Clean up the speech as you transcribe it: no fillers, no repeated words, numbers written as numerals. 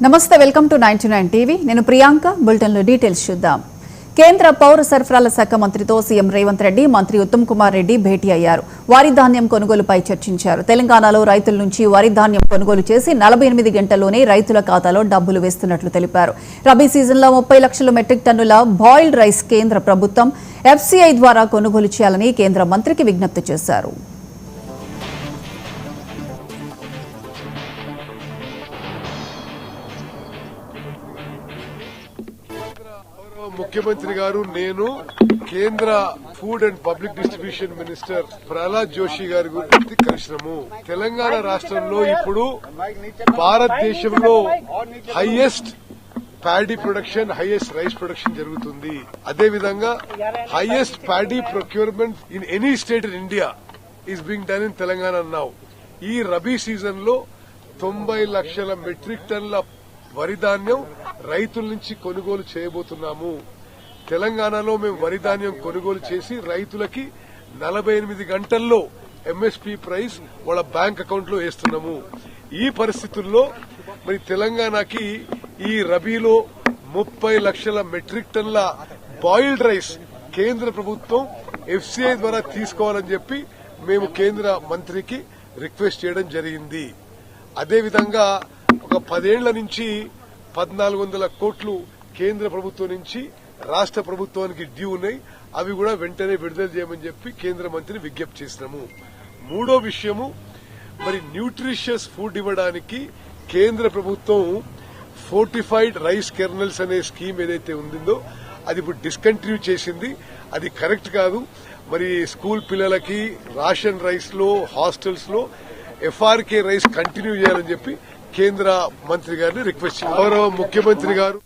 నమస్తే welcome to 99 TV నేను Priyanka bulletin లో డీటెయిల్స్ చూద్దాం కేంద్ర పౌర సరఫరాల శాఖ మంత్రితో సీఎం రేవంత్ రెడ్డి మంత్రి ఉత్తమ్ కుమార్ రెడ్డి భేటీ అయ్యారు వరి ధాన్యం కొనుగోలుపై చర్చించారు తెలంగాణలో రైతుల నుంచి వరి ధాన్యం కొనుగోలు చేసి 48 గంటల్లోనే రైతుల ఖాతాలో డబ్బులు వేస్తున్నట్లు తెలిపారు రబీ సీజన్లో 30 లక్షల మెట్రిక్ టన్నుల బాయిల్డ్ రైస్ కేంద్ర ప్రభుత్వం ఎఫ్సీఐ ద్వారా కొనుగోలు చేయాలని కేంద్ర మంత్రికి విజ్ఞప్తి చేశారు ముఖ్యమంత్రి గారు నేను కేంద్ర food and public distribution minister Pralhad Joshi గారి గురించి కలిసినాము. తెలంగాణ రాష్ట్రంలో ఇప్పుడు భారతదేశంలో highest paddy production, highest rice production జరుగుతుంది. అదేవిధంగా highest paddy procurement in any state in India is being done in Telangana now. ఈ రబీ సీజన్ లో 90 లక్షల మెట్రిక్ టన్ల వరి ధాన్యం రైతుల నుంచి కొనుగోలు చేయబోతున్నాము. తెలంగాణలో మేము వరి ధాన్యం కొనుగోలు చేసి రైతులకి 48 గంటల్లో ఎంఎస్పీ ప్రైస్ వాళ్ళ బ్యాంక్ అకౌంట్ లో వేస్తున్నాము. ఈ పరిస్థితుల్లో మరి తెలంగాణకి ఈ రబీలో 30 లక్షల మెట్రిక్ టన్ల బాయిల్డ్ రైస్ కేంద్ర ప్రభుత్వం ఎఫ్సీఐ ద్వారా తీసుకోవాలని చెప్పి మేము కేంద్ర మంత్రికి రిక్వెస్ట్ చేయడం జరిగింది. అదేవిధంగా ఒక 10 ఏళ్ల నుంచి 1400 కోట్లు కేంద్ర ప్రభుత్వం నుంచి రాష్ట్ర ప్రభుత్వానికి డ్యూ ఉన్నాయి. అవి కూడా వెంటనే విడుదల చేయమని చెప్పి కేంద్ర మంత్రిని విజ్ఞప్తి చేసినాము. మూడో విషయము, మరి న్యూట్రిషియస్ ఫుడ్ ఇవ్వడానికి కేంద్ర ప్రభుత్వం ఫోర్టిఫైడ్ రైస్ కెర్నల్స్ అనే స్కీమ్ ఏదైతే ఉందో అది ఇప్పుడు డిస్కంటిన్యూ చేసింది. అది కరెక్ట్ కాదు. మరి స్కూల్ పిల్లలకి రేషన్ రైస్ లో, హాస్టల్స్ లో ఎఫ్ఆర్కే రైస్ కంటిన్యూ చేయాలని చెప్పి కేంద్ర మంత్రి గారిని రిక్వెస్ట్ చేశారు. గౌరవ ముఖ్యమంత్రి గారు